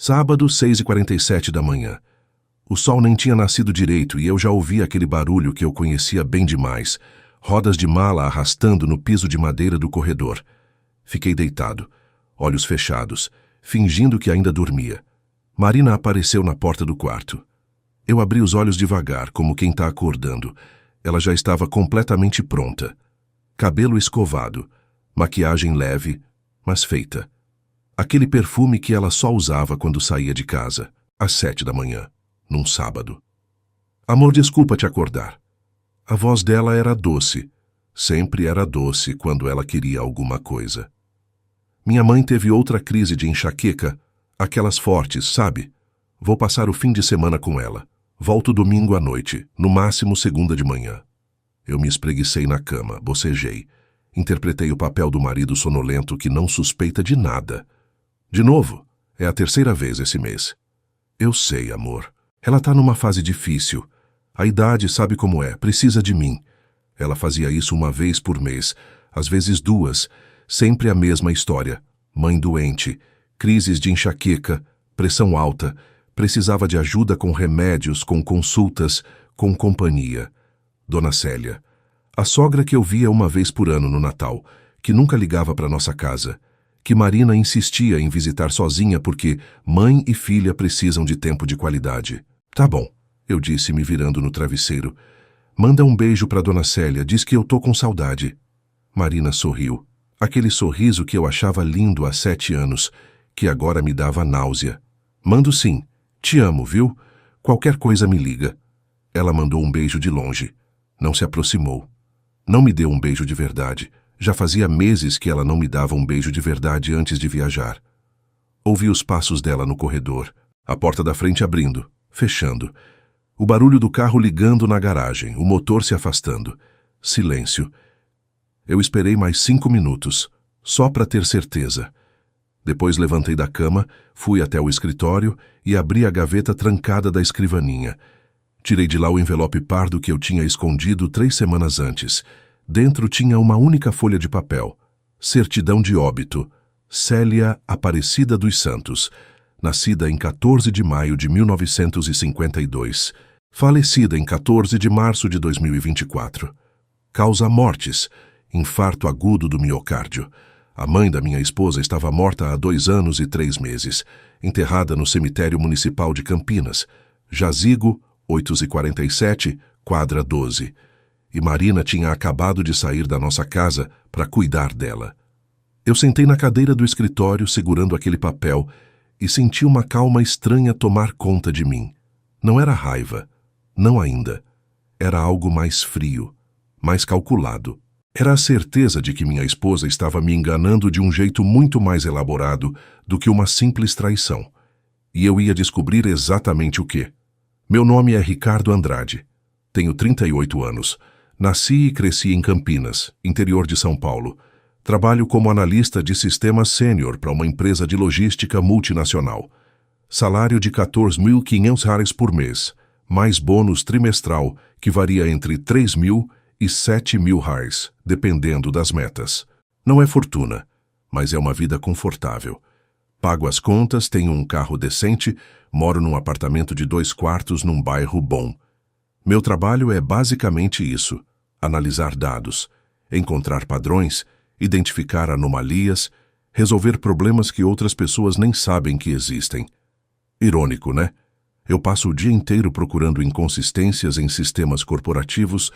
Sábado, 6h47 da manhã. O sol nem tinha nascido direito e eu já ouvia aquele barulho que eu conhecia bem demais, rodas de mala arrastando no piso de madeira do corredor. Fiquei deitado, olhos fechados, fingindo que ainda dormia. Marina apareceu na porta do quarto. Eu abri os olhos devagar, como quem está acordando. Ela já estava completamente pronta. Cabelo escovado, maquiagem leve, mas feita. Aquele perfume que ela só usava quando saía de casa, às 7 da manhã, num sábado. Amor, desculpa te acordar. A voz dela era doce. Sempre era doce quando ela queria alguma coisa. Minha mãe teve outra crise de enxaqueca, aquelas fortes, sabe? Vou passar o fim de semana com ela. Volto domingo à noite, no máximo segunda de manhã. Eu me espreguicei na cama, bocejei. Interpretei o papel do marido sonolento que não suspeita de nada. De novo, é a terceira vez esse mês. Eu sei, amor. Ela tá numa fase difícil. A idade sabe como é, precisa de mim. Ela fazia isso uma vez por mês, às vezes duas, sempre a mesma história. Mãe doente, crises de enxaqueca, pressão alta, precisava de ajuda com remédios, com consultas, com companhia. Dona Célia, a sogra que eu via uma vez por ano no Natal, que nunca ligava para nossa casa, que Marina insistia em visitar sozinha porque mãe e filha precisam de tempo de qualidade. Tá bom, eu disse me virando no travesseiro. Manda um beijo para Dona Célia, diz que eu tô com saudade. Marina sorriu. Aquele sorriso que eu achava lindo há 7 anos, que agora me dava náusea. Mando sim. Te amo, viu? Qualquer coisa me liga. Ela mandou um beijo de longe. Não se aproximou. Não me deu um beijo de verdade. Já fazia meses que ela não me dava um beijo de verdade antes de viajar. Ouvi os passos dela no corredor, a porta da frente abrindo, fechando. O barulho do carro ligando na garagem, o motor se afastando. Silêncio. Eu esperei mais 5 minutos, só para ter certeza. Depois levantei da cama, fui até o escritório e abri a gaveta trancada da escrivaninha. Tirei de lá o envelope pardo que eu tinha escondido 3 semanas antes. Dentro tinha uma única folha de papel. Certidão de óbito. Célia Aparecida dos Santos. Nascida em 14 de maio de 1952. Falecida em 14 de março de 2024. Causa mortes. Infarto agudo do miocárdio. A mãe da minha esposa estava morta há 2 anos e 3 meses. Enterrada no cemitério municipal de Campinas. Jazigo, 847, quadra 12. E Marina tinha acabado de sair da nossa casa para cuidar dela. Eu sentei na cadeira do escritório segurando aquele papel e senti uma calma estranha tomar conta de mim. Não era raiva, não ainda. Era algo mais frio, mais calculado. Era a certeza de que minha esposa estava me enganando de um jeito muito mais elaborado do que uma simples traição. E eu ia descobrir exatamente o quê. Meu nome é Ricardo Andrade. Tenho 38 anos. Nasci e cresci em Campinas, interior de São Paulo. Trabalho como analista de sistema sênior para uma empresa de logística multinacional. Salário de R$ 14.500 por mês, mais bônus trimestral que varia entre R$ 3.000 e R$ 7.000, dependendo das metas. Não é fortuna, mas é uma vida confortável. Pago as contas, tenho um carro decente, moro num apartamento de 2 quartos num bairro bom. Meu trabalho é basicamente isso: analisar dados, encontrar padrões, identificar anomalias, resolver problemas que outras pessoas nem sabem que existem. Irônico, né? Eu passo o dia inteiro procurando inconsistências em sistemas corporativos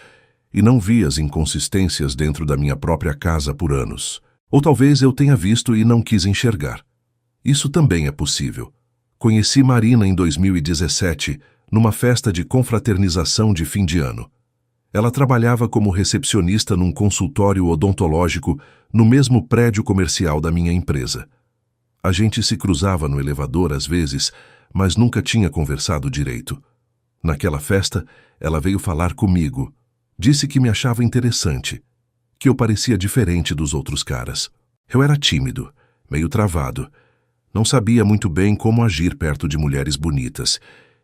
e não vi as inconsistências dentro da minha própria casa por anos. Ou talvez eu tenha visto e não quis enxergar. Isso também é possível. Conheci Marina em 2017, numa festa de confraternização de fim de ano. Ela trabalhava como recepcionista num consultório odontológico no mesmo prédio comercial da minha empresa. A gente se cruzava no elevador às vezes, mas nunca tinha conversado direito. Naquela festa, ela veio falar comigo. Disse que me achava interessante, que eu parecia diferente dos outros caras. Eu era tímido, meio travado. Não sabia muito bem como agir perto de mulheres bonitas.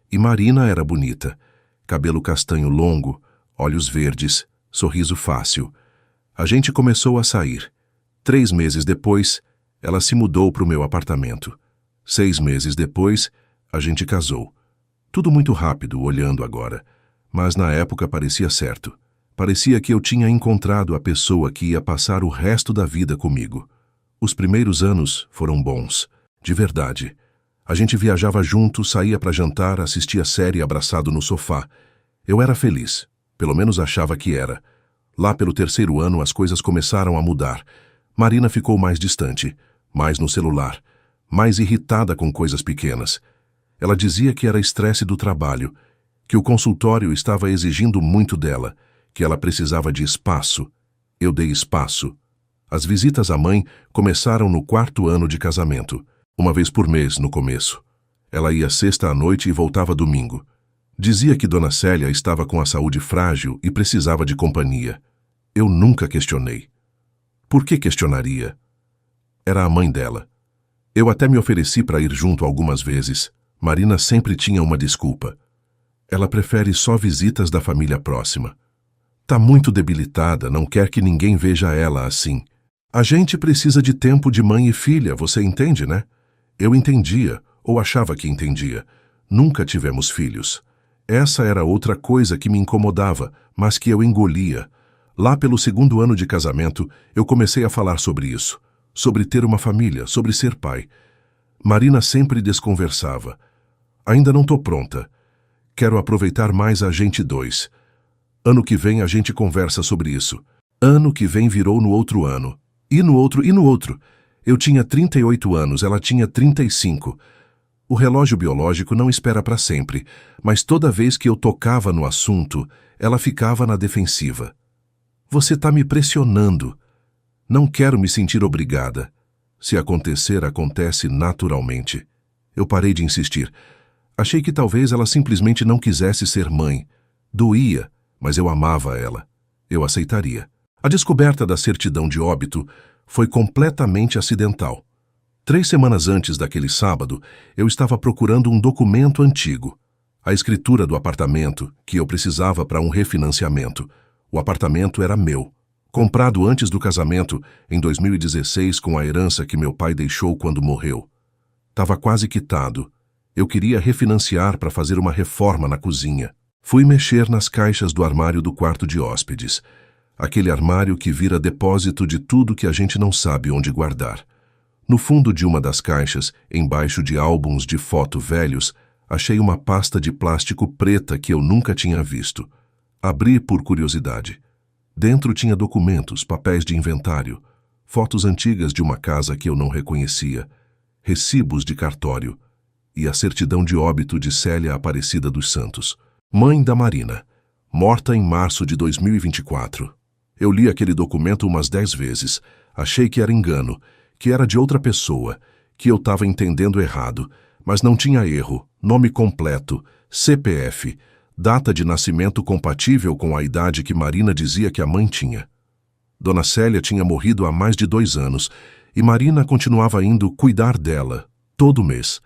E Marina era bonita. Cabelo castanho longo, olhos verdes, sorriso fácil. A gente começou a sair. 3 meses depois, ela se mudou para o meu apartamento. 6 meses depois, a gente casou. Tudo muito rápido, olhando agora, mas na época parecia certo. Parecia que eu tinha encontrado a pessoa que ia passar o resto da vida comigo. Os primeiros anos foram bons, de verdade. A gente viajava junto, saía para jantar, assistia série abraçado no sofá. Eu era feliz, pelo menos achava que era. Lá pelo 3º ano as coisas começaram a mudar. Marina ficou mais distante, mais no celular, mais irritada com coisas pequenas. Ela dizia que era estresse do trabalho, que o consultório estava exigindo muito dela, que ela precisava de espaço. Eu dei espaço. As visitas à mãe começaram no 4º ano de casamento, uma vez por mês no começo. Ela ia sexta à noite e voltava domingo. Dizia que Dona Célia estava com a saúde frágil e precisava de companhia. Eu nunca questionei. Por que questionaria? Era a mãe dela. Eu até me ofereci para ir junto algumas vezes. Marina sempre tinha uma desculpa. Ela prefere só visitas da família próxima. Tá muito debilitada, não quer que ninguém veja ela assim. A gente precisa de tempo de mãe e filha, você entende, né? Eu entendia, ou achava que entendia. Nunca tivemos filhos. Essa era outra coisa que me incomodava, mas que eu engolia. Lá pelo 2º ano de casamento, eu comecei a falar sobre isso. Sobre ter uma família, sobre ser pai. Marina sempre desconversava. Ainda não tô pronta. Quero aproveitar mais a gente dois. Ano que vem a gente conversa sobre isso. Ano que vem virou no outro ano. E no outro, e no outro. Eu tinha 38 anos, ela tinha 35. O relógio biológico não espera para sempre, mas toda vez que eu tocava no assunto, ela ficava na defensiva. Você tá me pressionando. Não quero me sentir obrigada. Se acontecer, acontece naturalmente. Eu parei de insistir. Achei que talvez ela simplesmente não quisesse ser mãe. Doía, mas eu amava ela. Eu aceitaria. A descoberta da certidão de óbito foi completamente acidental. 3 semanas antes daquele sábado, eu estava procurando um documento antigo. A escritura do apartamento, que eu precisava para um refinanciamento. O apartamento era meu. Comprado antes do casamento, em 2016, com a herança que meu pai deixou quando morreu. Estava quase quitado. Eu queria refinanciar para fazer uma reforma na cozinha. Fui mexer nas caixas do armário do quarto de hóspedes. Aquele armário que vira depósito de tudo que a gente não sabe onde guardar. No fundo de uma das caixas, embaixo de álbuns de foto velhos, achei uma pasta de plástico preta que eu nunca tinha visto. Abri por curiosidade. Dentro tinha documentos, papéis de inventário, fotos antigas de uma casa que eu não reconhecia, recibos de cartório e a certidão de óbito de Célia Aparecida dos Santos, mãe da Marina, morta em março de 2024. Eu li aquele documento umas 10 vezes. Achei que era engano, que era de outra pessoa, que eu estava entendendo errado, mas não tinha erro, nome completo, CPF, data de nascimento compatível com a idade que Marina dizia que a mãe tinha. Dona Célia tinha morrido há mais de 2 anos e Marina continuava indo cuidar dela, todo mês.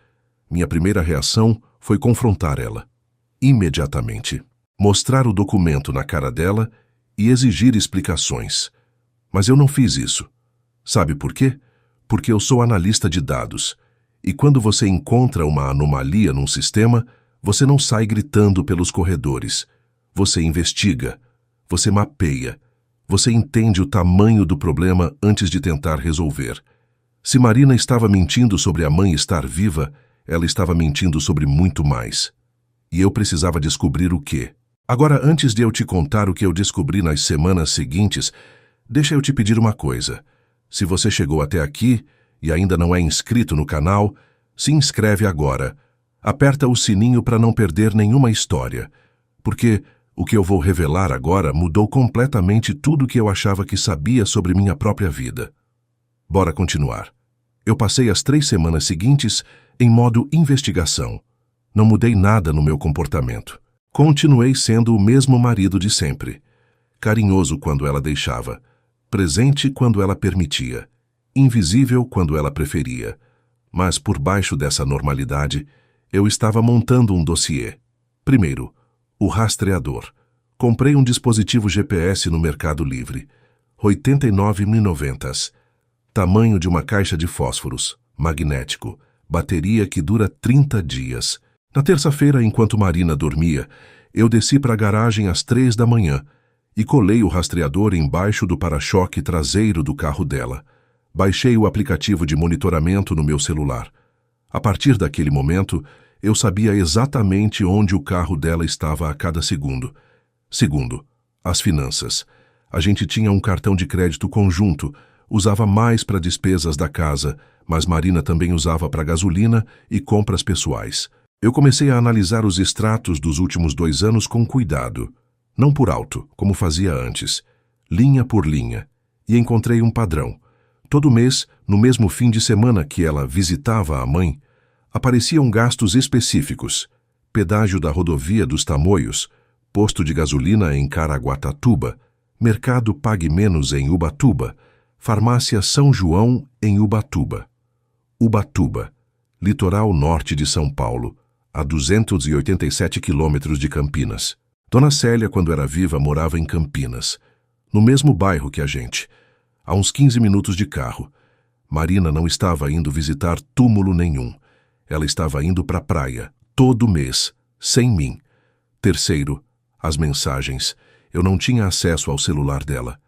Minha primeira reação foi confrontar ela. Imediatamente. Mostrar o documento na cara dela e exigir explicações. Mas eu não fiz isso. Sabe por quê? Porque eu sou analista de dados. E quando você encontra uma anomalia num sistema, você não sai gritando pelos corredores. Você investiga. Você mapeia. Você entende o tamanho do problema antes de tentar resolver. Se Marina estava mentindo sobre a mãe estar viva, ela estava mentindo sobre muito mais. E eu precisava descobrir o quê? Agora, antes de eu te contar o que eu descobri nas semanas seguintes, deixa eu te pedir uma coisa. Se você chegou até aqui e ainda não é inscrito no canal, se inscreve agora. Aperta o sininho para não perder nenhuma história, porque o que eu vou revelar agora mudou completamente tudo o que eu achava que sabia sobre minha própria vida. Bora continuar. Eu passei as 3 semanas seguintes em modo investigação. Não mudei nada no meu comportamento. Continuei sendo o mesmo marido de sempre. Carinhoso quando ela deixava. Presente quando ela permitia. Invisível quando ela preferia. Mas por baixo dessa normalidade, eu estava montando um dossiê. Primeiro, o rastreador. Comprei um dispositivo GPS no Mercado Livre. 89.090. Tamanho de uma caixa de fósforos. Magnético. bateria que dura 30 dias. Na terça-feira, enquanto Marina dormia, eu desci para a garagem às 3 da manhã e colei o rastreador embaixo do para-choque traseiro do carro dela. Baixei o aplicativo de monitoramento no meu celular. A partir daquele momento, eu sabia exatamente onde o carro dela estava a cada segundo. Segundo, as finanças. A gente tinha um cartão de crédito conjunto, usava mais para despesas da casa, mas Marina também usava para gasolina e compras pessoais. Eu comecei a analisar os extratos dos últimos 2 anos com cuidado, não por alto, como fazia antes, linha por linha, e encontrei um padrão. Todo mês, no mesmo fim de semana que ela visitava a mãe, apareciam gastos específicos: pedágio da rodovia dos Tamoios, posto de gasolina em Caraguatatuba, mercado Pague Menos em Ubatuba, farmácia São João em Ubatuba. Ubatuba, litoral norte de São Paulo, a 287 quilômetros de Campinas. Dona Célia, quando era viva, morava em Campinas, no mesmo bairro que a gente, a uns 15 minutos de carro. Marina não estava indo visitar túmulo nenhum. Ela estava indo para a praia, todo mês, sem mim. Terceiro, as mensagens. Eu não tinha acesso ao celular dela.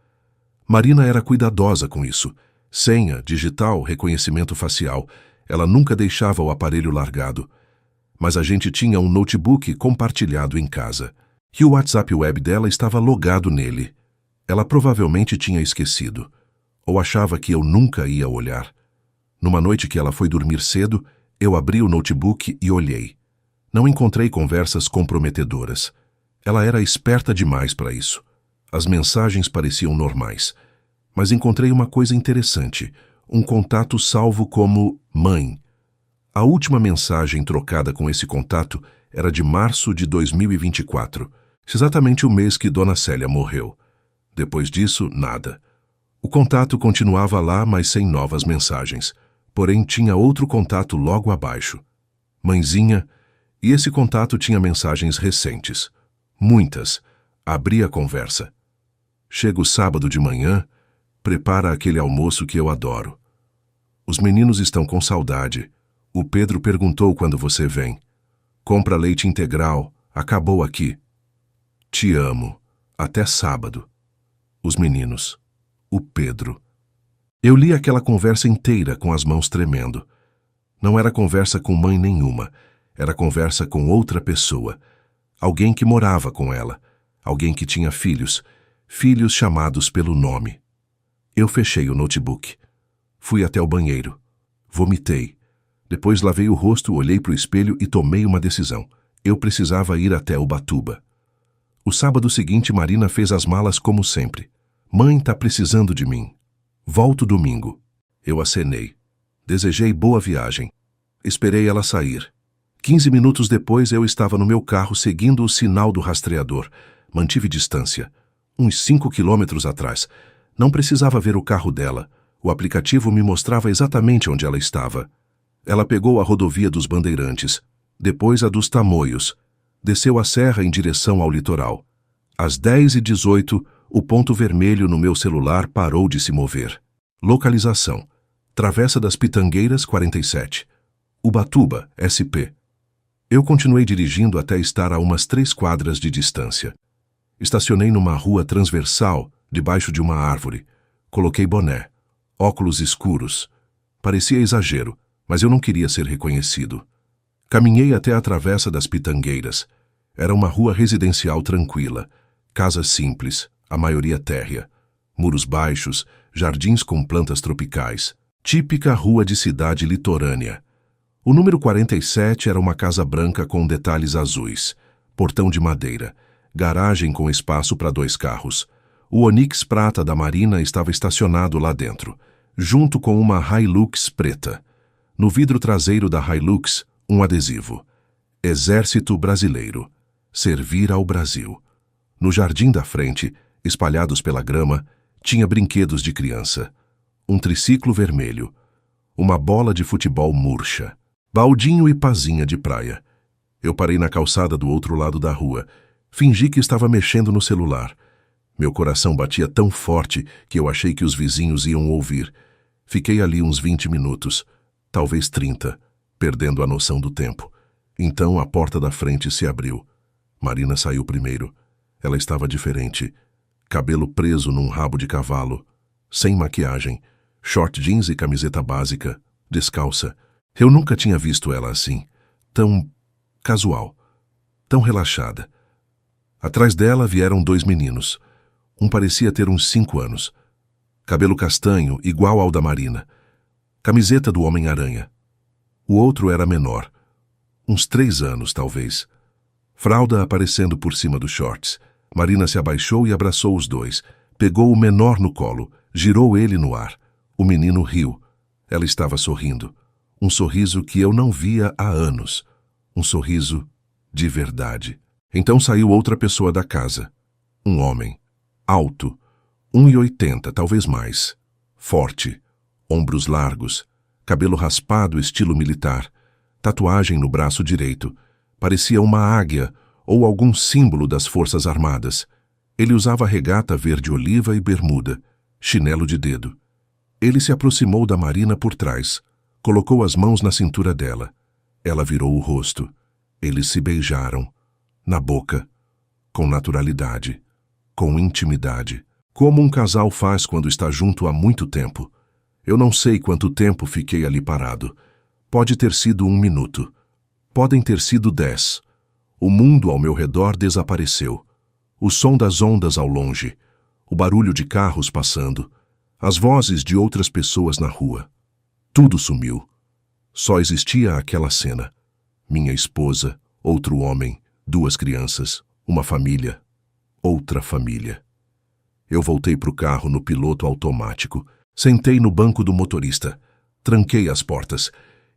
Marina era cuidadosa com isso. Senha, digital, reconhecimento facial. Ela nunca deixava o aparelho largado. Mas a gente tinha um notebook compartilhado em casa. E o WhatsApp web dela estava logado nele. Ela provavelmente tinha esquecido. Ou achava que eu nunca ia olhar. Numa noite que ela foi dormir cedo, eu abri o notebook e olhei. Não encontrei conversas comprometedoras. Ela era esperta demais para isso. As mensagens pareciam normais. Mas encontrei uma coisa interessante. Um contato salvo como mãe. A última mensagem trocada com esse contato era de março de 2024, exatamente o mês que Dona Célia morreu. Depois disso, nada. O contato continuava lá, mas sem novas mensagens. Porém, tinha outro contato logo abaixo. Mãezinha, e esse contato tinha mensagens recentes. Muitas. Abri a conversa. Chego sábado de manhã, prepara aquele almoço que eu adoro. Os meninos estão com saudade. O Pedro perguntou quando você vem. Compra leite integral, acabou aqui. Te amo. Até sábado. Os meninos. O Pedro. Eu li aquela conversa inteira com as mãos tremendo. Não era conversa com mãe nenhuma. Era conversa com outra pessoa. Alguém que morava com ela. Alguém que tinha filhos. Filhos chamados pelo nome. Eu fechei o notebook. Fui até o banheiro. Vomitei. Depois lavei o rosto, olhei para o espelho e tomei uma decisão. Eu precisava ir até Ubatuba. O sábado seguinte, Marina fez as malas como sempre. Mãe tá precisando de mim. Volto domingo. Eu acenei. Desejei boa viagem. Esperei ela sair. 15 minutos depois, eu estava no meu carro seguindo o sinal do rastreador. Mantive distância. Uns 5 quilômetros atrás. Não precisava ver o carro dela. O aplicativo me mostrava exatamente onde ela estava. Ela pegou a rodovia dos Bandeirantes, depois a dos Tamoios. Desceu a serra em direção ao litoral. Às 10h18, o ponto vermelho no meu celular parou de se mover. Localização: Travessa das Pitangueiras, 47. Ubatuba, SP. Eu continuei dirigindo até estar a umas 3 quadras de distância. Estacionei numa rua transversal, debaixo de uma árvore. Coloquei boné, óculos escuros. Parecia exagero, mas eu não queria ser reconhecido. Caminhei até a Travessa das Pitangueiras. Era uma rua residencial tranquila. Casas simples, a maioria térrea. Muros baixos, jardins com plantas tropicais. Típica rua de cidade litorânea. O número 47 era uma casa branca com detalhes azuis. Portão de madeira. Garagem com espaço para 2 carros. O Onix prata da Marina estava estacionado lá dentro, junto com uma Hilux preta. No vidro traseiro da Hilux, um adesivo. Exército Brasileiro. Servir ao Brasil. No jardim da frente, espalhados pela grama, tinha brinquedos de criança. Um triciclo vermelho. Uma bola de futebol murcha. Baldinho e pazinha de praia. Eu parei na calçada do outro lado da rua. Fingi que estava mexendo no celular. Meu coração batia tão forte que eu achei que os vizinhos iam ouvir. Fiquei ali uns 20 minutos, talvez 30. perdendo a noção do tempo. Então a porta da frente se abriu. Marina saiu primeiro. Ela estava diferente. Cabelo preso num rabo de cavalo, sem maquiagem, short jeans e camiseta básica, descalça. Eu nunca tinha visto ela assim, tão casual, tão relaxada. Atrás dela vieram 2 meninos. Um parecia ter uns 5 anos. Cabelo castanho, igual ao da Marina. Camiseta do Homem-Aranha. O outro era menor. Uns 3 anos, talvez. Fralda aparecendo por cima dos shorts. Marina se abaixou e abraçou os dois. Pegou o menor no colo, girou ele no ar. O menino riu. Ela estava sorrindo. Um sorriso que eu não via há anos. Um sorriso de verdade. Então saiu outra pessoa da casa. Um homem. Alto. 1,80, talvez mais. Forte. Ombros largos. Cabelo raspado estilo militar. Tatuagem no braço direito. Parecia uma águia ou algum símbolo das Forças Armadas. Ele usava regata verde-oliva e bermuda, chinelo de dedo. Ele se aproximou da Marina por trás, colocou as mãos na cintura dela. Ela virou o rosto. Eles se beijaram, na boca, com naturalidade, com intimidade, como um casal faz quando está junto há muito tempo. Eu não sei quanto tempo fiquei ali parado. Pode ter sido 1 minuto. Podem ter sido 10. O mundo ao meu redor desapareceu. O som das ondas ao longe, o barulho de carros passando, as vozes de outras pessoas na rua. Tudo sumiu. Só existia aquela cena. Minha esposa, outro homem, 2 crianças, uma família, outra família. Eu voltei para o carro no piloto automático, sentei no banco do motorista, tranquei as portas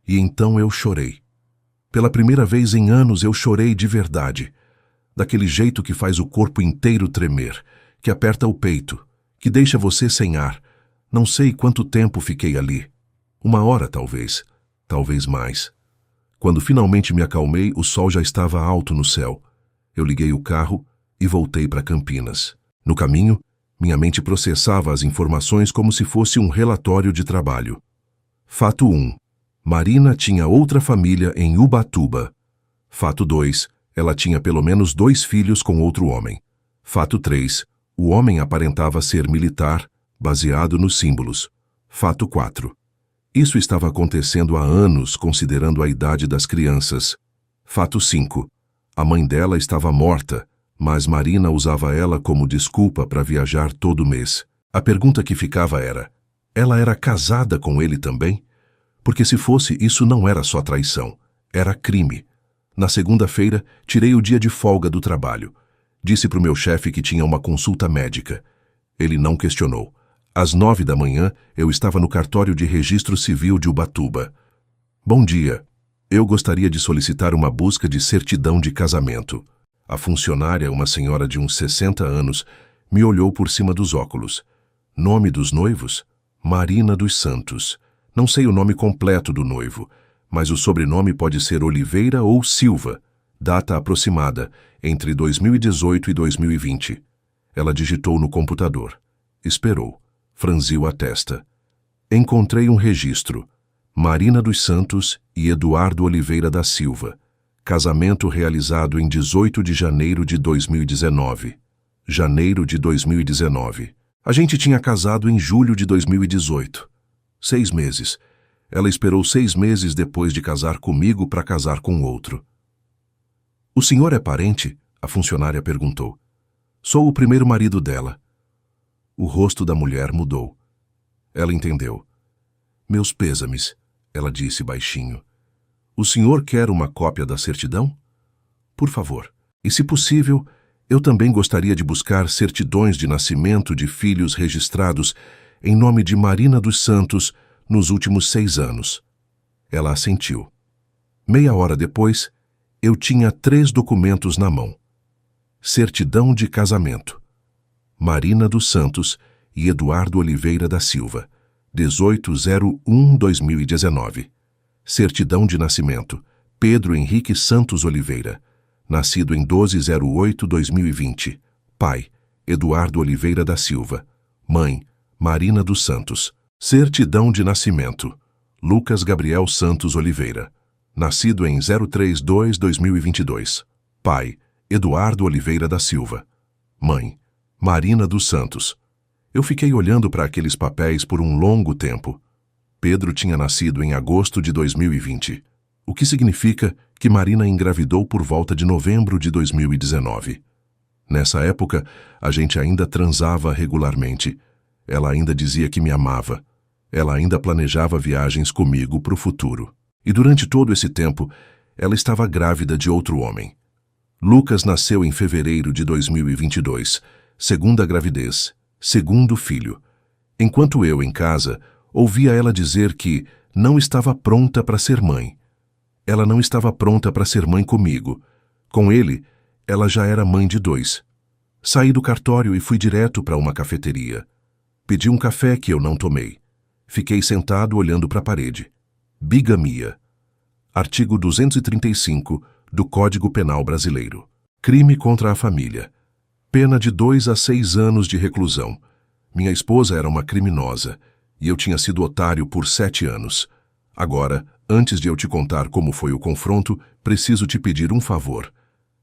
e então eu chorei. Pela primeira vez em anos eu chorei de verdade, daquele jeito que faz o corpo inteiro tremer, que aperta o peito, que deixa você sem ar. Não sei quanto tempo fiquei ali. 1 hora talvez, talvez mais. Quando finalmente me acalmei, o sol já estava alto no céu. Eu liguei o carro e voltei para Campinas. No caminho, minha mente processava as informações como se fosse um relatório de trabalho. Fato 1. Marina tinha outra família em Ubatuba. Fato 2. Ela tinha pelo menos 2 filhos com outro homem. Fato 3. O homem aparentava ser militar, baseado nos símbolos. Fato 4. Isso estava acontecendo há anos, considerando a idade das crianças. Fato 5. A mãe dela estava morta, mas Marina usava ela como desculpa para viajar todo mês. A pergunta que ficava era: ela era casada com ele também? Porque se fosse, isso não era só traição, era crime. Na segunda-feira, tirei o dia de folga do trabalho. Disse para o meu chefe que tinha uma consulta médica. Ele não questionou. Às 9 da manhã, eu estava no cartório de registro civil de Ubatuba. Bom dia. Eu gostaria de solicitar uma busca de certidão de casamento. A funcionária, uma senhora de uns 60 anos, me olhou por cima dos óculos. Nome dos noivos? Marina dos Santos. Não sei o nome completo do noivo, mas o sobrenome pode ser Oliveira ou Silva. Data aproximada, entre 2018 e 2020. Ela digitou no computador. Esperou. Franziu a testa. Encontrei um registro. Marina dos Santos e Eduardo Oliveira da Silva. Casamento realizado em 18 de janeiro de 2019. Janeiro de 2019. A gente tinha casado em julho de 2018. 6 meses. Ela esperou 6 meses depois de casar comigo para casar com outro. O senhor é parente? A funcionária perguntou. Sou o primeiro marido dela. O rosto da mulher mudou. Ela entendeu. Meus pêsames, ela disse baixinho. O senhor quer uma cópia da certidão? Por favor. E se possível, eu também gostaria de buscar certidões de nascimento de filhos registrados em nome de Marina dos Santos nos últimos 6 anos. Ela assentiu. Meia hora depois, eu tinha 3 documentos na mão. Certidão de casamento. Marina dos Santos e Eduardo Oliveira da Silva, 18/01/2019. Certidão de nascimento. Pedro Henrique Santos Oliveira, nascido em 12/08/2020. Pai, Eduardo Oliveira da Silva. Mãe, Marina dos Santos. Certidão de nascimento. Lucas Gabriel Santos Oliveira, Nascido em 032-2022. Pai, Eduardo Oliveira da Silva. Mãe, Marina dos Santos. Eu fiquei olhando para aqueles papéis por um longo tempo. Pedro tinha nascido em agosto de 2020, o que significa que Marina engravidou por volta de novembro de 2019. Nessa época, a gente ainda transava regularmente. Ela ainda dizia que me amava. Ela ainda planejava viagens comigo para o futuro. E durante todo esse tempo, ela estava grávida de outro homem. Lucas nasceu em fevereiro de 2022, segunda gravidez, segundo filho. Enquanto eu, em casa, ouvia ela dizer que não estava pronta para ser mãe. Ela não estava pronta para ser mãe comigo. Com ele, ela já era mãe de 2. Saí do cartório e fui direto para uma cafeteria. Pedi um café que eu não tomei. Fiquei sentado olhando para a parede. Bigamia. Artigo 235 do Código Penal Brasileiro. Crime contra a família. Pena de 2 a 6 anos de reclusão. Minha esposa era uma criminosa e eu tinha sido otário por 7 anos. Agora, antes de eu te contar como foi o confronto, preciso te pedir um favor.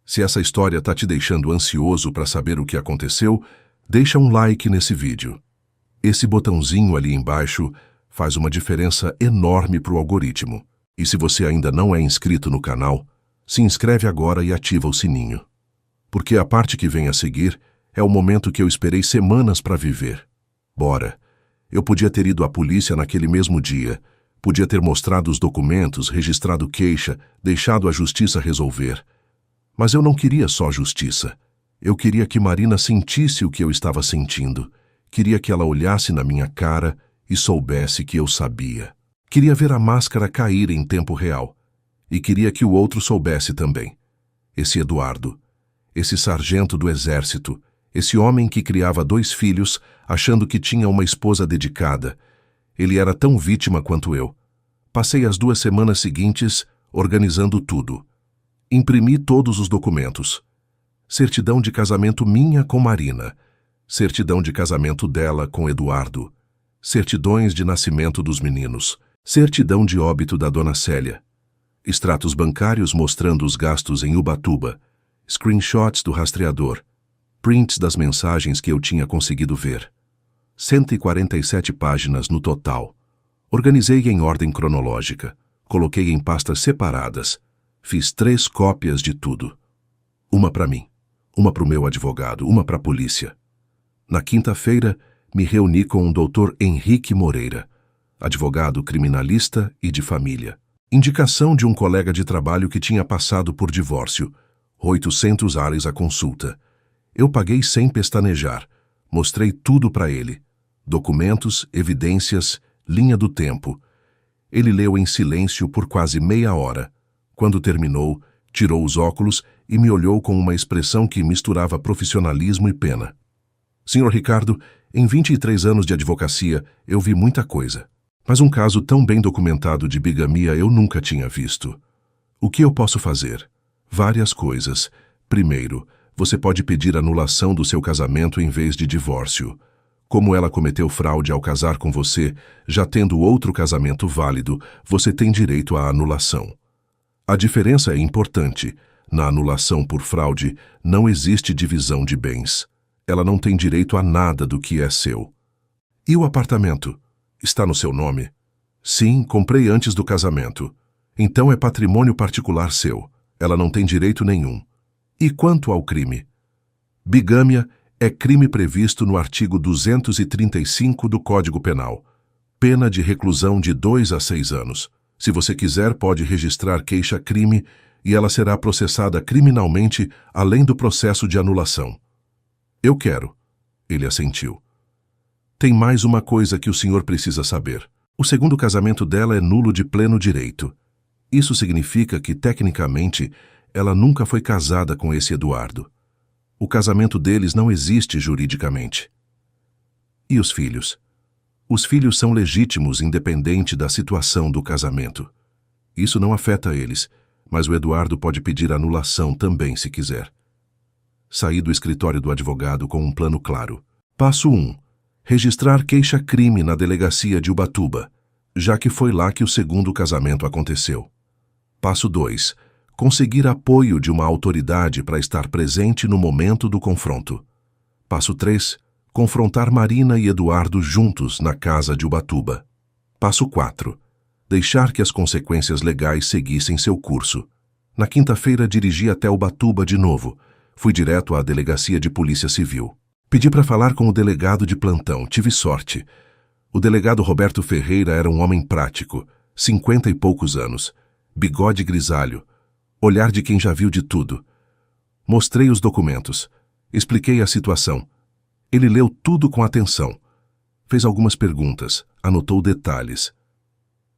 Se essa história está te deixando ansioso para saber o que aconteceu, deixa um like nesse vídeo. Esse botãozinho ali embaixo faz uma diferença enorme para o algoritmo. E se você ainda não é inscrito no canal, se inscreve agora e ativa o sininho. Porque a parte que vem a seguir é o momento que eu esperei semanas para viver. Bora. Eu podia ter ido à polícia naquele mesmo dia, podia ter mostrado os documentos, registrado queixa, deixado a justiça resolver. Mas eu não queria só justiça. Eu queria que Marina sentisse o que eu estava sentindo. Queria que ela olhasse na minha cara e soubesse que eu sabia. Queria ver a máscara cair em tempo real. E queria que o outro soubesse também. Esse Eduardo, esse sargento do exército, esse homem que criava 2 filhos achando que tinha uma esposa dedicada. Ele era tão vítima quanto eu. Passei as 2 semanas seguintes organizando tudo. Imprimi todos os documentos. Certidão de casamento minha com Marina. Certidão de casamento dela com Eduardo. Certidões de nascimento dos meninos. Certidão de óbito da dona Célia. Extratos bancários mostrando os gastos em Ubatuba. Screenshots do rastreador. Prints das mensagens que eu tinha conseguido ver. 147 páginas no total. Organizei em ordem cronológica. Coloquei em pastas separadas. Fiz 3 cópias de tudo. Uma para mim, uma para o meu advogado, uma para a polícia. Na quinta-feira, me reuni com o Dr. Henrique Moreira, advogado criminalista e de família. Indicação de um colega de trabalho que tinha passado por divórcio. 800 reais a consulta. Eu paguei sem pestanejar. Mostrei tudo para ele. Documentos, evidências, linha do tempo. Ele leu em silêncio por quase meia hora. Quando terminou, tirou os óculos e me olhou com uma expressão que misturava profissionalismo e pena. Senhor Ricardo, em 23 anos de advocacia, eu vi muita coisa. Mas um caso tão bem documentado de bigamia eu nunca tinha visto. O que eu posso fazer? Várias coisas. Primeiro, você pode pedir anulação do seu casamento em vez de divórcio. Como ela cometeu fraude ao casar com você, já tendo outro casamento válido, você tem direito à anulação. A diferença é importante. Na anulação por fraude, não existe divisão de bens. Ela não tem direito a nada do que é seu. E o apartamento? Está no seu nome? Sim, comprei antes do casamento. Então é patrimônio particular seu. Ela não tem direito nenhum. E quanto ao crime? Bigâmia é crime previsto no artigo 235 do Código Penal. Pena de reclusão de 2 a 6 anos. Se você quiser, pode registrar queixa-crime e ela será processada criminalmente além do processo de anulação. Eu quero. Ele assentiu. Tem mais uma coisa que o senhor precisa saber. O segundo casamento dela é nulo de pleno direito. Isso significa que, tecnicamente, ela nunca foi casada com esse Eduardo. O casamento deles não existe juridicamente. E os filhos? Os filhos são legítimos independente da situação do casamento. Isso não afeta eles, mas o Eduardo pode pedir anulação também se quiser. Saí do escritório do advogado com um plano claro. Passo 1. Registrar queixa-crime na delegacia de Ubatuba, já que foi lá que o segundo casamento aconteceu. Passo 2. Conseguir apoio de uma autoridade para estar presente no momento do confronto. Passo 3. Confrontar Marina e Eduardo juntos na casa de Ubatuba. Passo 4. Deixar que as consequências legais seguissem seu curso. Na quinta-feira dirigi até Ubatuba de novo. Fui direto à delegacia de polícia civil. Pedi para falar com o delegado de plantão. Tive sorte. O delegado Roberto Ferreira era um homem prático, 50 e poucos anos, bigode grisalho, olhar de quem já viu de tudo. Mostrei os documentos. Expliquei a situação. Ele leu tudo com atenção. Fez algumas perguntas. Anotou detalhes.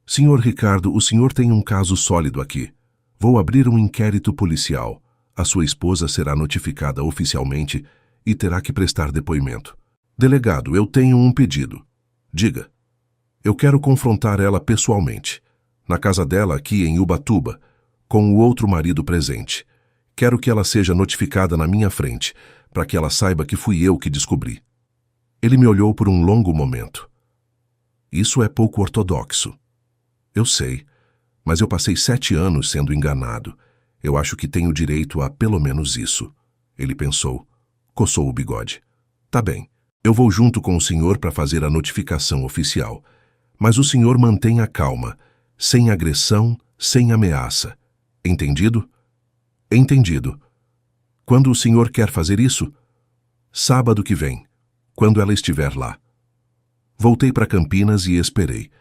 Senhor Ricardo, o senhor tem um caso sólido aqui. Vou abrir um inquérito policial. A sua esposa será notificada oficialmente e terá que prestar depoimento. Delegado, eu tenho um pedido. Diga. Eu quero confrontar ela pessoalmente. Na casa dela, aqui em Ubatuba, com o outro marido presente. Quero que ela seja notificada na minha frente, para que ela saiba que fui eu que descobri. Ele me olhou por um longo momento. Isso é pouco ortodoxo. Eu sei, mas eu passei 7 anos sendo enganado. Eu acho que tenho direito a pelo menos isso. Ele pensou. Coçou o bigode. Tá bem, eu vou junto com o senhor para fazer a notificação oficial. Mas o senhor mantenha calma, sem agressão, sem ameaça. Entendido? Entendido. Quando o senhor quer fazer isso? Sábado que vem, quando ela estiver lá. Voltei para Campinas e esperei.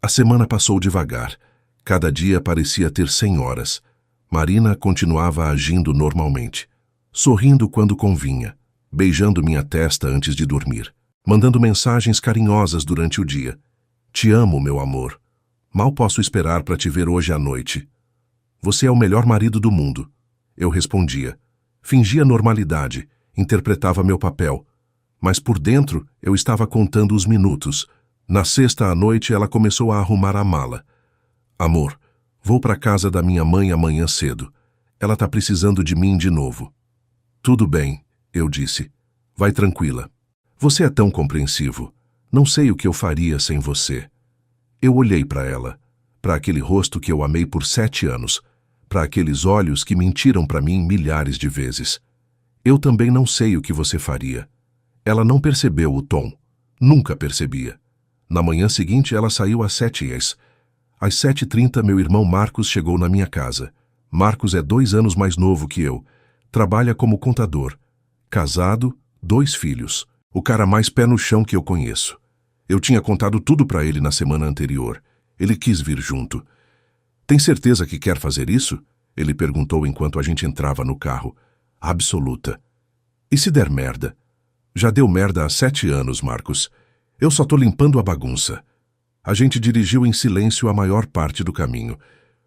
A semana passou devagar. Cada dia parecia ter 100 horas. Marina continuava agindo normalmente, sorrindo quando convinha, beijando minha testa antes de dormir, mandando mensagens carinhosas durante o dia. Te amo, meu amor. Mal posso esperar para te ver hoje à noite. Você é o melhor marido do mundo. Eu respondia. Fingia normalidade, interpretava meu papel. Mas por dentro eu estava contando os minutos. Na sexta à noite ela começou a arrumar a mala. Amor, vou para casa da minha mãe amanhã cedo. Ela tá precisando de mim de novo. Tudo bem, eu disse. Vai tranquila. Você é tão compreensivo. Não sei o que eu faria sem você. Eu olhei para ela, para aquele rosto que eu amei por 7 anos, para aqueles olhos que mentiram para mim milhares de vezes. Eu também não sei o que você faria. Ela não percebeu o tom. Nunca percebia. Na manhã seguinte ela saiu às 7h. Às 7h30 meu irmão Marcos chegou na minha casa. Marcos é 2 anos mais novo que eu. Trabalha como contador. Casado, 2 filhos. O cara mais pé no chão que eu conheço. Eu tinha contado tudo para ele na semana anterior. Ele quis vir junto. Tem certeza que quer fazer isso? Ele perguntou enquanto a gente entrava no carro. Absoluta. E se der merda? Já deu merda há 7 anos, Marcos. Eu só tô limpando a bagunça. A gente dirigiu em silêncio a maior parte do caminho.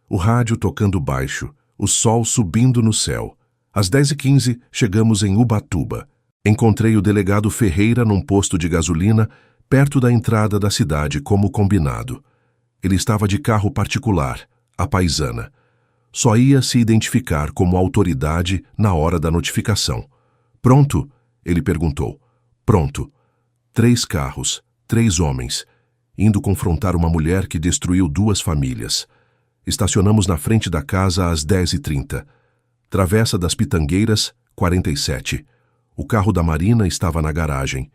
O rádio tocando baixo, o sol subindo no céu. Às 10h15, chegamos em Ubatuba. Encontrei o delegado Ferreira num posto de gasolina, perto da entrada da cidade, como combinado. Ele estava de carro particular, a paisana. Só ia se identificar como autoridade na hora da notificação. Pronto? Ele perguntou. Pronto. 3 carros, 3 homens, indo confrontar uma mulher que destruiu 2 famílias. Estacionamos na frente da casa às 10h30. Travessa das Pitangueiras, 47. O carro da Marina estava na garagem.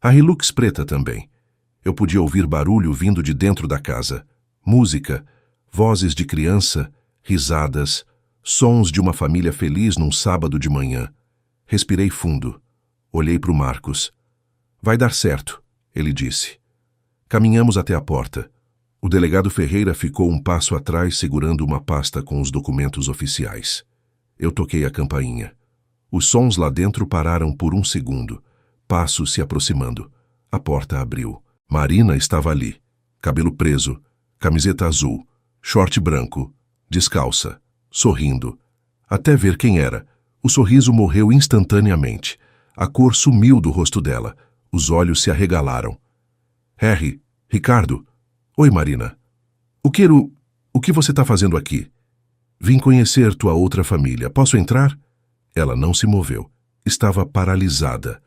A Hilux preta também. Eu podia ouvir barulho vindo de dentro da casa. Música, vozes de criança, risadas, sons de uma família feliz num sábado de manhã. Respirei fundo. Olhei para o Marcos. Vai dar certo, ele disse. Caminhamos até a porta. O delegado Ferreira ficou um passo atrás segurando uma pasta com os documentos oficiais. Eu toquei a campainha. Os sons lá dentro pararam por um segundo. Passos se aproximando. A porta abriu. Marina estava ali. Cabelo preso, camiseta azul, short branco, descalça, sorrindo. Até ver quem era. O sorriso morreu instantaneamente. A cor sumiu do rosto dela. Os olhos se arregalaram. Harry, Ricardo. Oi, Marina. O que você está fazendo aqui? Vim conhecer tua outra família. Posso entrar? Ela não se moveu. Estava paralisada.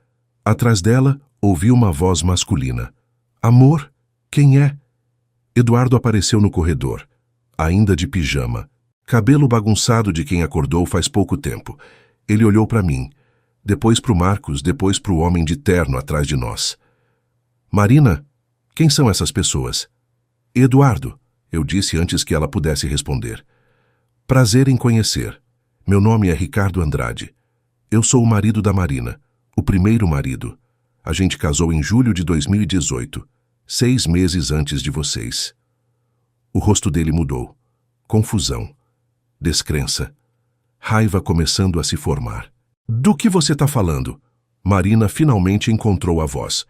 Atrás dela, ouvi uma voz masculina. Amor? Quem é? Eduardo apareceu no corredor, ainda de pijama. Cabelo bagunçado de quem acordou faz pouco tempo. Ele olhou para mim, depois para o Marcos, depois para o homem de terno atrás de nós. Marina, quem são essas pessoas? Eduardo, eu disse antes que ela pudesse responder. Prazer em conhecer. Meu nome é Ricardo Andrade. Eu sou o marido da Marina, o primeiro marido. A gente casou em julho de 2018, 6 meses antes de vocês. O rosto dele mudou. Confusão. Descrença. Raiva começando a se formar. Do que você está falando? Marina finalmente encontrou a voz.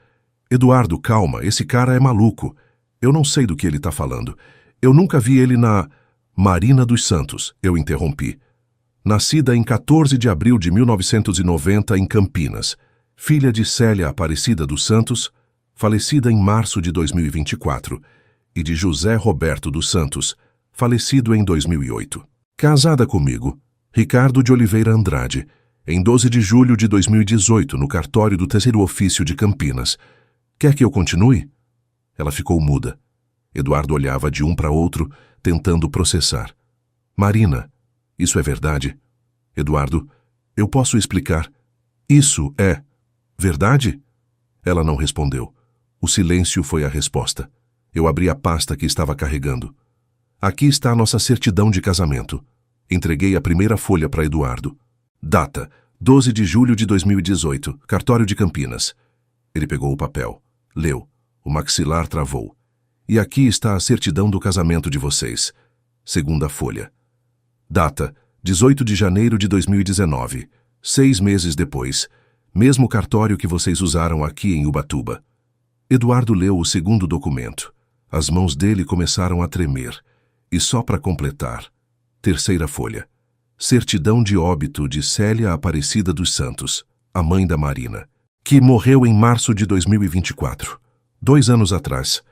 Eduardo, calma, esse cara é maluco. Eu não sei do que ele está falando. Eu nunca vi ele na... Marina dos Santos, eu interrompi. Nascida em 14 de abril de 1990 em Campinas. Filha de Célia Aparecida dos Santos, falecida em março de 2024, e de José Roberto dos Santos, falecido em 2008. Casada comigo, Ricardo de Oliveira Andrade, em 12 de julho de 2018, no cartório do Terceiro Ofício de Campinas. Quer que eu continue? Ela ficou muda. Eduardo olhava de um para outro, tentando processar. Marina, isso é verdade? Eduardo, eu posso explicar. Isso é verdade? Ela não respondeu. O silêncio foi a resposta. Eu abri a pasta que estava carregando. Aqui está a nossa certidão de casamento. Entreguei a primeira folha para Eduardo. Data: 12 de julho de 2018, cartório de Campinas. Ele pegou o papel. Leu. O maxilar travou. E aqui está a certidão do casamento de vocês. Segunda folha. Data: 18 de janeiro de 2019, 6 meses depois. Mesmo cartório que vocês usaram aqui em Ubatuba. Eduardo leu o segundo documento. As mãos dele começaram a tremer. E só para completar. Terceira folha. Certidão de óbito de Célia Aparecida dos Santos, a mãe da Marina, que morreu em março de 2024, 2 anos atrás,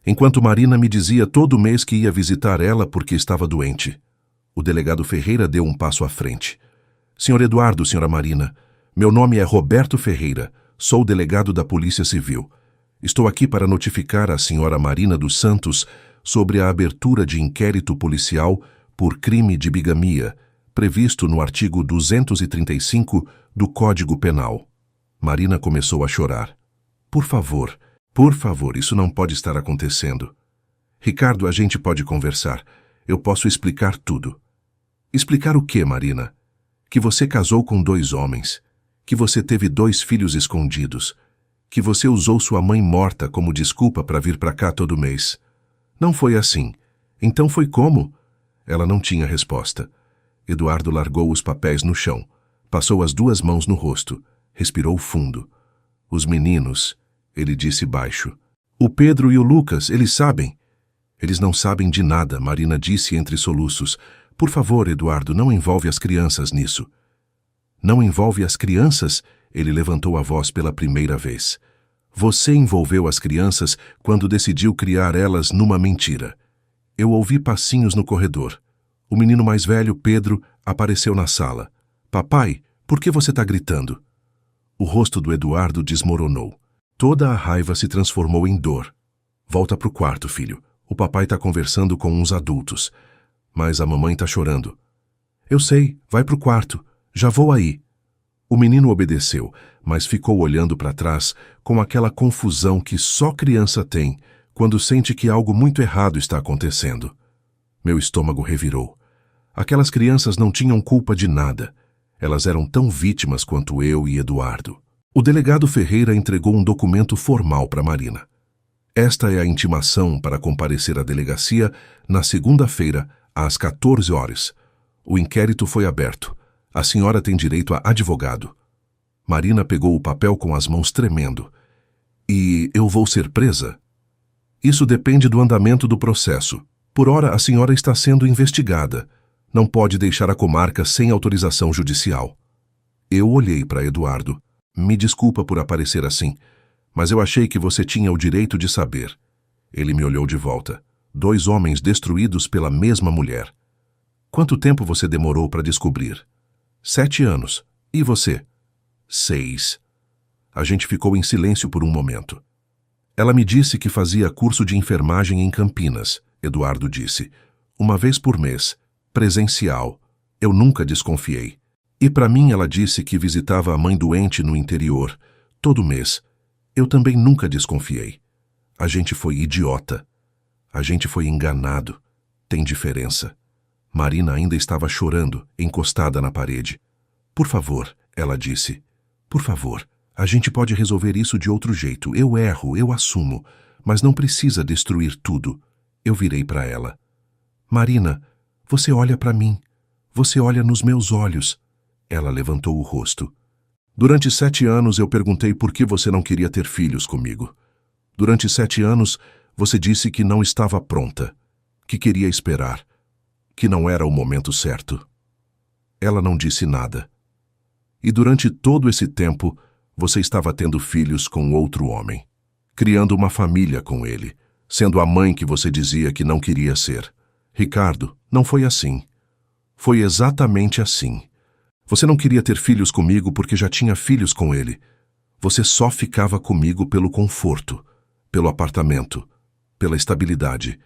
enquanto Marina me dizia todo mês que ia visitar ela porque estava doente. O delegado Ferreira deu um passo à frente. Senhor Eduardo, senhora Marina, meu nome é Roberto Ferreira, sou delegado da Polícia Civil. Estou aqui para notificar a senhora Marina dos Santos sobre a abertura de inquérito policial por crime de bigamia, previsto no artigo 235 do Código Penal. Marina começou a chorar. Por favor, isso não pode estar acontecendo. Ricardo, a gente pode conversar. Eu posso explicar tudo. Explicar o quê, Marina? Que você casou com 2 homens, que você teve 2 filhos escondidos, que você usou sua mãe morta como desculpa para vir para cá todo mês. Não foi assim. Então foi como? Ela não tinha resposta. Eduardo largou os papéis no chão, passou as 2 mãos no rosto, respirou fundo. Os meninos, ele disse baixo. O Pedro e o Lucas, eles sabem. Eles não sabem de nada, Marina disse entre soluços. Por favor, Eduardo, não envolve as crianças nisso. Não envolve as crianças? Ele levantou a voz pela primeira vez. Você envolveu as crianças quando decidiu criar elas numa mentira. Eu ouvi passinhos no corredor. O menino mais velho, Pedro, apareceu na sala. Papai, por que você está gritando? O rosto do Eduardo desmoronou. Toda a raiva se transformou em dor. Volta pro quarto, filho. O papai está conversando com uns adultos. Mas a mamãe está chorando. Eu sei, vai pro quarto. Já vou aí. O menino obedeceu, mas ficou olhando para trás com aquela confusão que só criança tem quando sente que algo muito errado está acontecendo. Meu estômago revirou. Aquelas crianças não tinham culpa de nada. Elas eram tão vítimas quanto eu e Eduardo. O delegado Ferreira entregou um documento formal para Marina. Esta é a intimação para comparecer à delegacia na segunda-feira, às 14 horas. O inquérito foi aberto. A senhora tem direito a advogado. Marina pegou o papel com as mãos tremendo. E eu vou ser presa? Isso depende do andamento do processo. Por ora, a senhora está sendo investigada. Não pode deixar a comarca sem autorização judicial. Eu olhei para Eduardo. Me desculpa por aparecer assim, mas eu achei que você tinha o direito de saber. Ele me olhou de volta. 2 homens destruídos pela mesma mulher. Quanto tempo você demorou para descobrir? 7 anos. E você? 6. A gente ficou em silêncio por um momento. Ela me disse que fazia curso de enfermagem em Campinas, Eduardo disse. 1 vez por mês. presencial. Eu nunca desconfiei. E para mim ela disse que visitava a mãe doente no interior, todo mês. Eu também nunca desconfiei. A gente foi idiota. A gente foi enganado. Tem diferença. Marina ainda estava chorando, encostada na parede. Por favor, ela disse. Por favor, a gente pode resolver isso de outro jeito. Eu erro, eu assumo, mas não precisa destruir tudo. Eu virei para ela. Marina, você olha para mim. Você olha nos meus olhos. Ela levantou o rosto. Durante 7 anos eu perguntei por que você não queria ter filhos comigo. Durante 7 anos você disse que não estava pronta, que queria esperar, que não era o momento certo. Ela não disse nada. E durante todo esse tempo você estava tendo filhos com outro homem, criando uma família com ele, sendo a mãe que você dizia que não queria ser. Ricardo, não foi assim. Foi exatamente assim. Você não queria ter filhos comigo porque já tinha filhos com ele. Você só ficava comigo pelo conforto, pelo apartamento, pela estabilidade,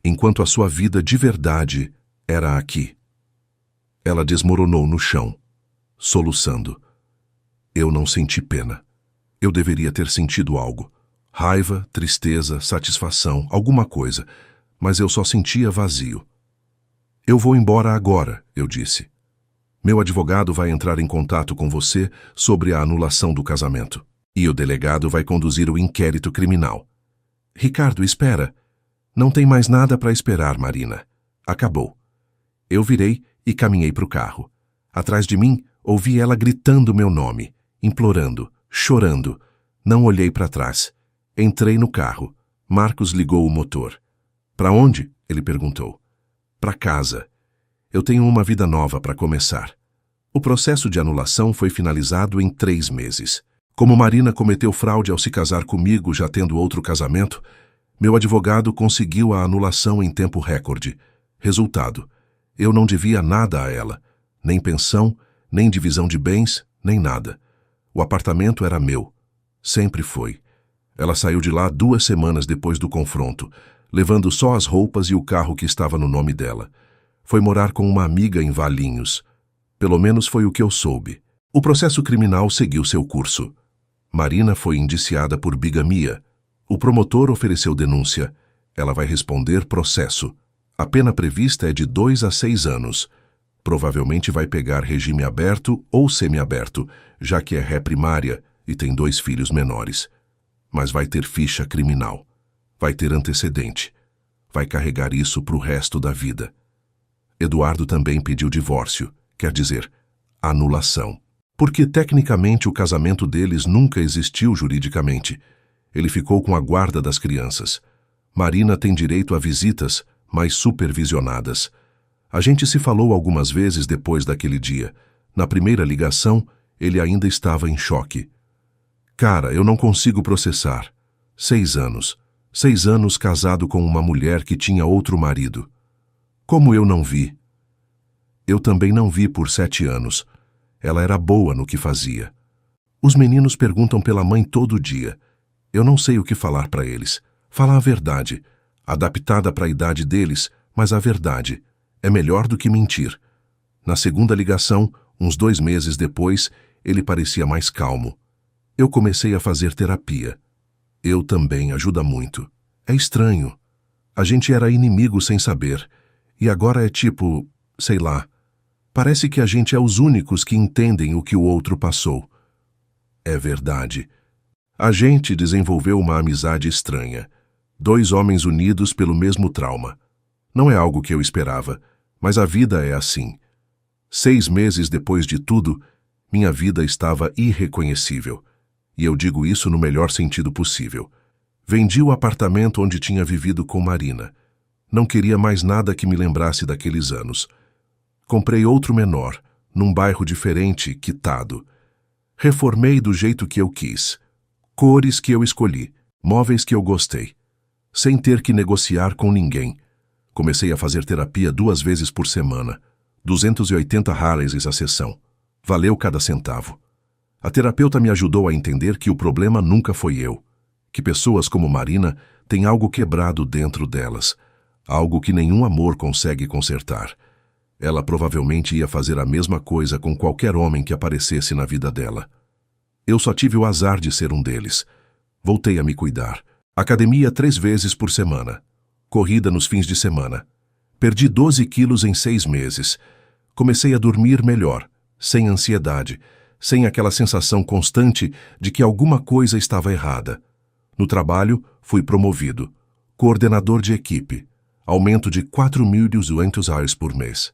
enquanto a sua vida de verdade era aqui. Ela desmoronou no chão, soluçando. Eu não senti pena. Eu deveria ter sentido algo. Raiva, tristeza, satisfação, alguma coisa, mas eu só sentia vazio. Eu vou embora agora, eu disse. Meu advogado vai entrar em contato com você sobre a anulação do casamento. E o delegado vai conduzir o inquérito criminal. Ricardo, espera. Não tem mais nada para esperar, Marina. Acabou. Eu virei e caminhei para o carro. Atrás de mim, ouvi ela gritando meu nome, implorando, chorando. Não olhei para trás. Entrei no carro. Marcos ligou o motor. Para onde? Ele perguntou. Para casa. Eu tenho uma vida nova para começar. O processo de anulação foi finalizado em 3 meses. Como Marina cometeu fraude ao se casar comigo já tendo outro casamento, meu advogado conseguiu a anulação em tempo recorde. Resultado, eu não devia nada a ela, nem pensão, nem divisão de bens, nem nada. O apartamento era meu. Sempre foi. Ela saiu de lá 2 semanas depois do confronto, levando só as roupas e o carro que estava no nome dela. Foi morar com uma amiga em Valinhos. Pelo menos foi o que eu soube. O processo criminal seguiu seu curso. Marina foi indiciada por bigamia. O promotor ofereceu denúncia. Ela vai responder processo. A pena prevista é de 2 a 6 anos. Provavelmente vai pegar regime aberto ou semiaberto, já que é ré primária e tem 2 filhos menores. Mas vai ter ficha criminal. Vai ter antecedente. Vai carregar isso para o resto da vida. Eduardo também pediu divórcio, quer dizer, anulação. Porque tecnicamente o casamento deles nunca existiu juridicamente. Ele ficou com a guarda das crianças. Marina tem direito a visitas, mas supervisionadas. A gente se falou algumas vezes depois daquele dia. Na primeira ligação, ele ainda estava em choque. Cara, eu não consigo processar. 6 anos. 6 anos casado com uma mulher que tinha outro marido. Como eu não vi? Eu também não vi por 7 anos. Ela era boa no que fazia. Os meninos perguntam pela mãe todo dia. Eu não sei o que falar para eles. Fala a verdade, adaptada para a idade deles, mas a verdade. É melhor do que mentir. Na segunda ligação, uns 2 meses depois, ele parecia mais calmo. Eu comecei a fazer terapia. Eu também, ajuda muito. É estranho. A gente era inimigo sem saber. E agora é tipo, sei lá, parece que a gente é os únicos que entendem o que o outro passou. É verdade. A gente desenvolveu uma amizade estranha. 2 homens unidos pelo mesmo trauma. Não é algo que eu esperava, mas a vida é assim. 6 meses depois de tudo, minha vida estava irreconhecível. E eu digo isso no melhor sentido possível. Vendi o apartamento onde tinha vivido com Marina. Não queria mais nada que me lembrasse daqueles anos. Comprei outro menor, num bairro diferente, quitado. Reformei do jeito que eu quis. Cores que eu escolhi, móveis que eu gostei. Sem ter que negociar com ninguém. Comecei a fazer terapia 2 vezes por semana. 280 Harleys a sessão. Valeu cada centavo. A terapeuta me ajudou a entender que o problema nunca foi eu. Que pessoas como Marina têm algo quebrado dentro delas. Algo que nenhum amor consegue consertar. Ela provavelmente ia fazer a mesma coisa com qualquer homem que aparecesse na vida dela. Eu só tive o azar de ser um deles. Voltei a me cuidar. Academia 3 vezes por semana. Corrida nos fins de semana. Perdi 12 quilos em 6 meses. Comecei a dormir melhor, sem ansiedade, sem aquela sensação constante de que alguma coisa estava errada. No trabalho, fui promovido. Coordenador de equipe. Aumento de 4.200 reais por mês.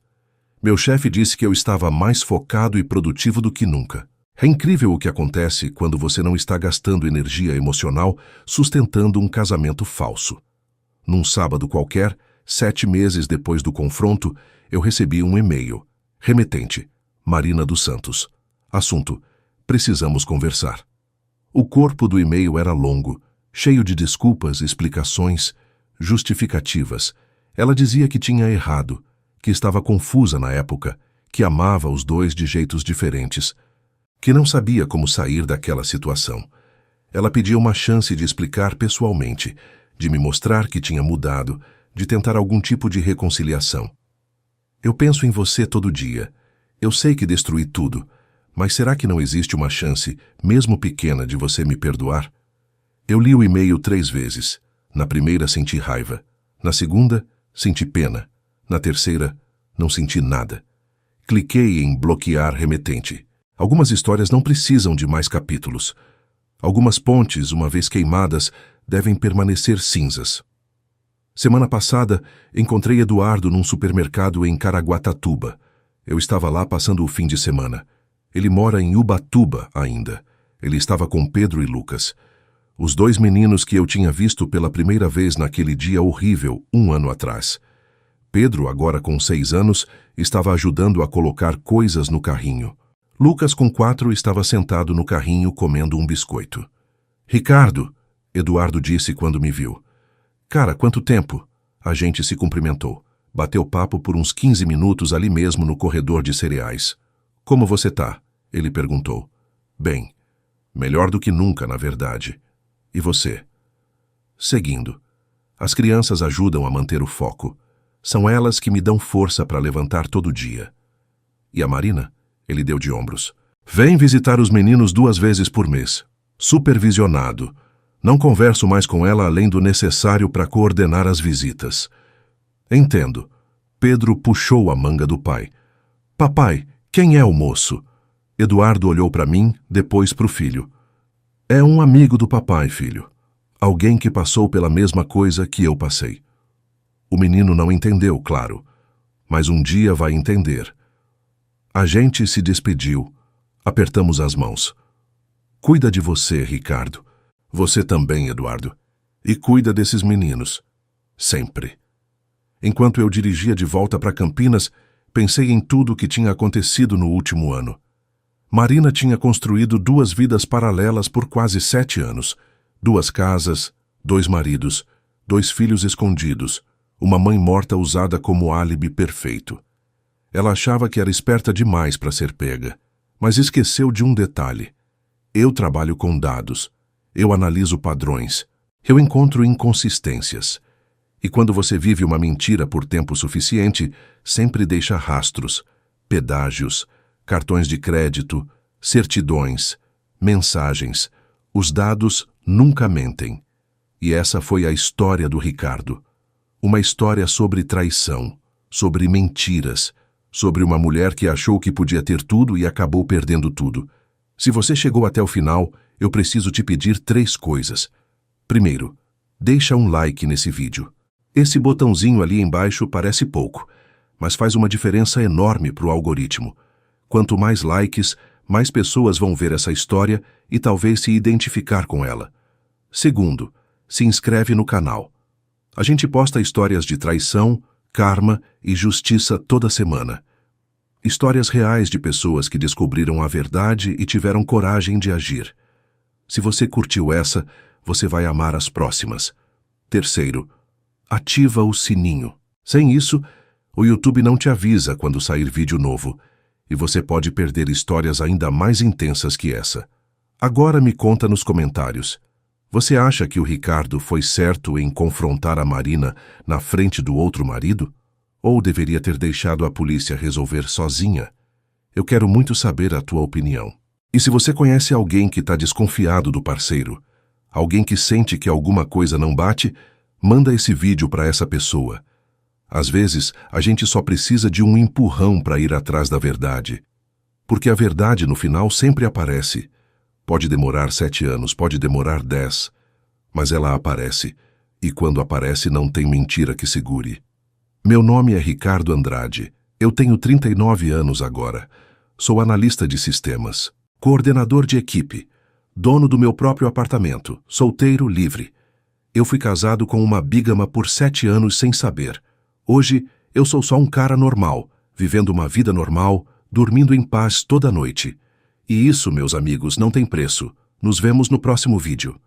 Meu chefe disse que eu estava mais focado e produtivo do que nunca. É incrível o que acontece quando você não está gastando energia emocional sustentando um casamento falso. Num sábado qualquer, 7 meses depois do confronto, eu recebi um e-mail. Remetente: Marina dos Santos. Assunto: precisamos conversar. O corpo do e-mail era longo, cheio de desculpas, explicações, justificativas. Ela dizia que tinha errado, que estava confusa na época, que amava os dois de jeitos diferentes, que não sabia como sair daquela situação. Ela pedia uma chance de explicar pessoalmente, de me mostrar que tinha mudado, de tentar algum tipo de reconciliação. Eu penso em você todo dia. Eu sei que destruí tudo, mas será que não existe uma chance, mesmo pequena, de você me perdoar? Eu li o e-mail 3 vezes. Na primeira senti raiva. Na segunda, senti pena. Na terceira, não senti nada. Cliquei em bloquear remetente. Algumas histórias não precisam de mais capítulos. Algumas pontes, uma vez queimadas, devem permanecer cinzas. Semana passada, encontrei Eduardo num supermercado em Caraguatatuba. Eu estava lá passando o fim de semana. Ele mora em Ubatuba ainda. Ele estava com Pedro e Lucas. Os 2 meninos que eu tinha visto pela primeira vez naquele dia horrível, 1 ano atrás. Pedro, agora com 6 anos, estava ajudando a colocar coisas no carrinho. Lucas, com 4, estava sentado no carrinho comendo um biscoito. Ricardo, Eduardo disse quando me viu. Cara, quanto tempo? A gente se cumprimentou. Bateu papo por uns 15 minutos ali mesmo no corredor de cereais. Como você tá? Ele perguntou. Bem. Melhor do que nunca, na verdade. E você? Seguindo. As crianças ajudam a manter o foco. São elas que me dão força para levantar todo dia. E a Marina? Ele deu de ombros. Vem visitar os meninos 2 vezes por mês. Supervisionado. Não converso mais com ela além do necessário para coordenar as visitas. Entendo. Pedro puxou a manga do pai. Papai, quem é o moço? Eduardo olhou para mim, depois para o filho. É um amigo do papai, filho. Alguém que passou pela mesma coisa que eu passei. O menino não entendeu, claro. Mas um dia vai entender. A gente se despediu. Apertamos as mãos. Cuida de você, Ricardo. Você também, Eduardo. E cuida desses meninos. Sempre. Enquanto eu dirigia de volta para Campinas, pensei em tudo o que tinha acontecido no último ano. Marina tinha construído 2 vidas paralelas por quase 7 anos. 2 casas, 2 maridos, 2 filhos escondidos, uma mãe morta usada como álibi perfeito. Ela achava que era esperta demais para ser pega, mas esqueceu de um detalhe. Eu trabalho com dados. Eu analiso padrões. Eu encontro inconsistências. E quando você vive uma mentira por tempo suficiente, sempre deixa rastros, pedágios, cartões de crédito, certidões, mensagens. Os dados nunca mentem. E essa foi a história do Ricardo. Uma história sobre traição, sobre mentiras, sobre uma mulher que achou que podia ter tudo e acabou perdendo tudo. Se você chegou até o final, eu preciso te pedir 3 coisas. Primeiro, deixa um like nesse vídeo. Esse botãozinho ali embaixo parece pouco, mas faz uma diferença enorme para o algoritmo. Quanto mais likes, mais pessoas vão ver essa história e talvez se identificar com ela. Segundo, se inscreve no canal. A gente posta histórias de traição, karma e justiça toda semana. Histórias reais de pessoas que descobriram a verdade e tiveram coragem de agir. Se você curtiu essa, você vai amar as próximas. Terceiro, ativa o sininho. Sem isso, o YouTube não te avisa quando sair vídeo novo, e você pode perder histórias ainda mais intensas que essa. Agora me conta nos comentários. Você acha que o Ricardo foi certo em confrontar a Marina na frente do outro marido? Ou deveria ter deixado a polícia resolver sozinha? Eu quero muito saber a tua opinião. E se você conhece alguém que está desconfiado do parceiro, alguém que sente que alguma coisa não bate, manda esse vídeo para essa pessoa. Às vezes, a gente só precisa de um empurrão para ir atrás da verdade. Porque a verdade, no final, sempre aparece. Pode demorar 7 anos, pode demorar 10, mas ela aparece. E quando aparece, não tem mentira que segure. Meu nome é Ricardo Andrade. Eu tenho 39 anos agora. Sou analista de sistemas, coordenador de equipe, dono do meu próprio apartamento, solteiro, livre. Eu fui casado com uma bígama por 7 anos sem saber. Hoje, eu sou só um cara normal, vivendo uma vida normal, dormindo em paz toda noite. E isso, meus amigos, não tem preço. Nos vemos no próximo vídeo.